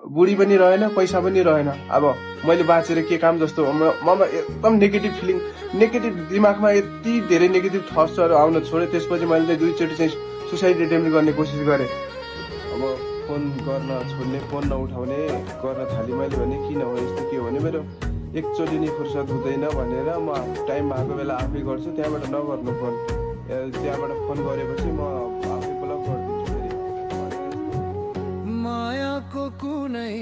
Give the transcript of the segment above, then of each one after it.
बुढी पनि रहेन, पैसा पनि रहेन। अब मैले बाँचेर के काम जस्तो ममा एकदम नेगेटिभ फिलिङ, नेगेटिभ दिमागमा यति धेरै नेगेटिभ थट्सहरू आउन छोड्यो। त्यसपछि मैले चाहिँ 2 चोटि चाहिँ सुसाइड एटेम्प्ट गर्ने कोसिस गरेँ। अब फोन गर्न छोड्ने, फोन नउठाउने गर्न थालेँ मैले। भने किन हो यस्तो, के हो भने मेरो एकचोटि नि फुर्सद हुँदैन भनेर म टाइम भएको बेला आफै गर्छु। त्यहाँबाट नगर्नु फोन, त्यहाँबाट फोन गरेपछि म आफै ब्लक गरिदिन्छु फेरि। मायाको कुनै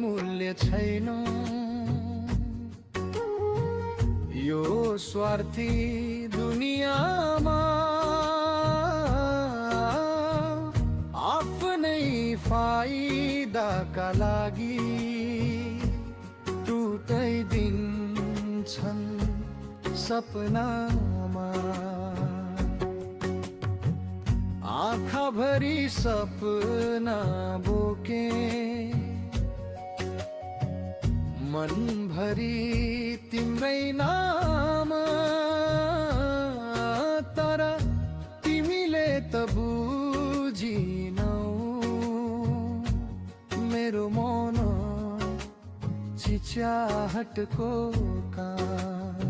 मूल्य छैन, यो स्वार्थी दुनियाँमा आफ्नै फाइदाका लागि टुटाइदिन्छन् सपनामा। आँखाभरि सपना बोके, मनभरि तिम्रै नाम, तर तिमीले त बुझिनौ मेरो मन चिच्याहटको काम।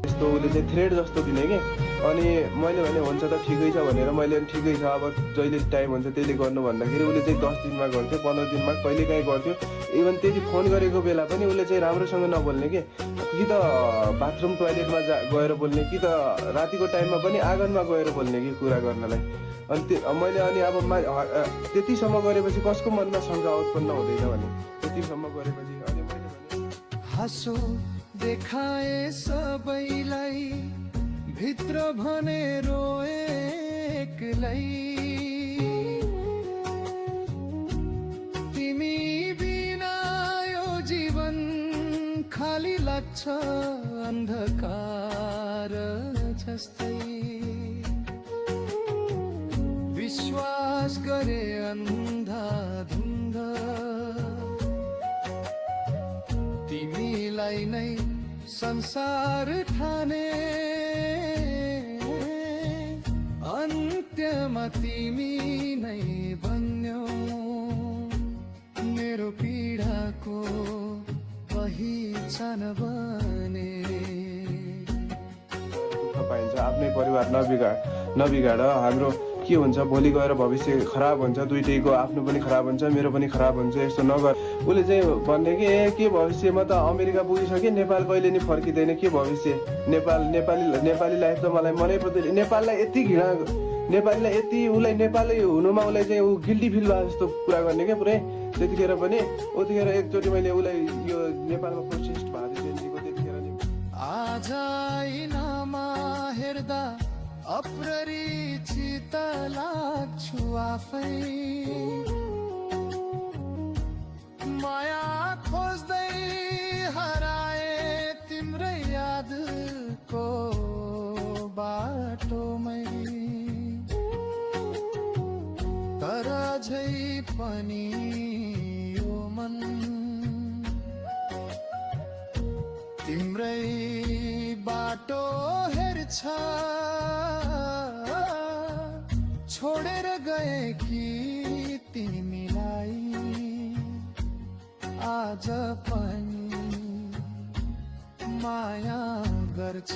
यस्तो उसले चाहिँ थ्रेड जस्तो दिने कि। अनि मैले भने हुन्छ त ठिकै छ भनेर मैले पनि ठिकै छ अब जहिले टाइम हुन्छ त्यहिले गर्नु भन्दाखेरि उसले चाहिँ 10 दिनमा गर्थ्यो, 15 दिनमा कहिलेकाहीँ गर्थ्यो। इभन त्यति फोन गरेको बेला पनि उसले चाहिँ राम्रोसँग नबोल्ने कि त बाथरुम टोयलेटमा गएर बोल्ने, कि त रातिको टाइममा पनि आँगनमा गएर बोल्ने कि कुरा गर्नलाई। अनि मैले अनि अब त्यतिसम्म गरेपछि कसको मनमा शङ्का उत्पन्न हुँदैन भने त्यतिसम्म गरेपछि। अनि मैले भने हाँसो देखाए सबैलाई, भित्र भने रोए एक्लै। तिमी बिना यो जीवन खाली लाग्छ अन्धकार जस्तै। विश्वास गरे अन्धाधुन्ध, तिमीलाई नै संसार ठाने। अन्त्यमा तिमी नै बन्यौ मेरो पीडाको पहिचान बने। दुःख पाइन्छ, आफ्नै परिवार नबिगाड। हाम्रो के हुन्छ भोलि गएर भविष्य खराब हुन्छ, दुइटैको आफ्नो पनि खराब हुन्छ, मेरो पनि खराब हुन्छ। यस्तो नगर। उसले चाहिँ भन्ने कि के भविष्यमा त अमेरिका पुगिसक्यो, नेपाल कहिले नि फर्किँदैन, के भविष्य। नेपाली लाइफ त मलाई मनै पर्दैन। नेपाललाई यति घृणा, नेपालीलाई यति उसलाई नेपाली हुनुमा उसलाई चाहिँ ऊ गिल्टी फिल भए जस्तो कुरा गर्ने क्या पुरै। त्यतिखेर पनि उतिखेर एकचोटि मैले उसलाई यो नेपालमा प्रोटेस्ट भएको थियो त्यतिखेर नि। आज ऐनामा हेर्दा अपरिचित लाग्छु आफै। माया खोज्दै हराए तिम्रै यादको बाटोमै। तर अझै पनि यो मन तिम्रै बाटो हेर्छ। छोडेर गए कि तिमीलाई आज पनि माया गर्छ।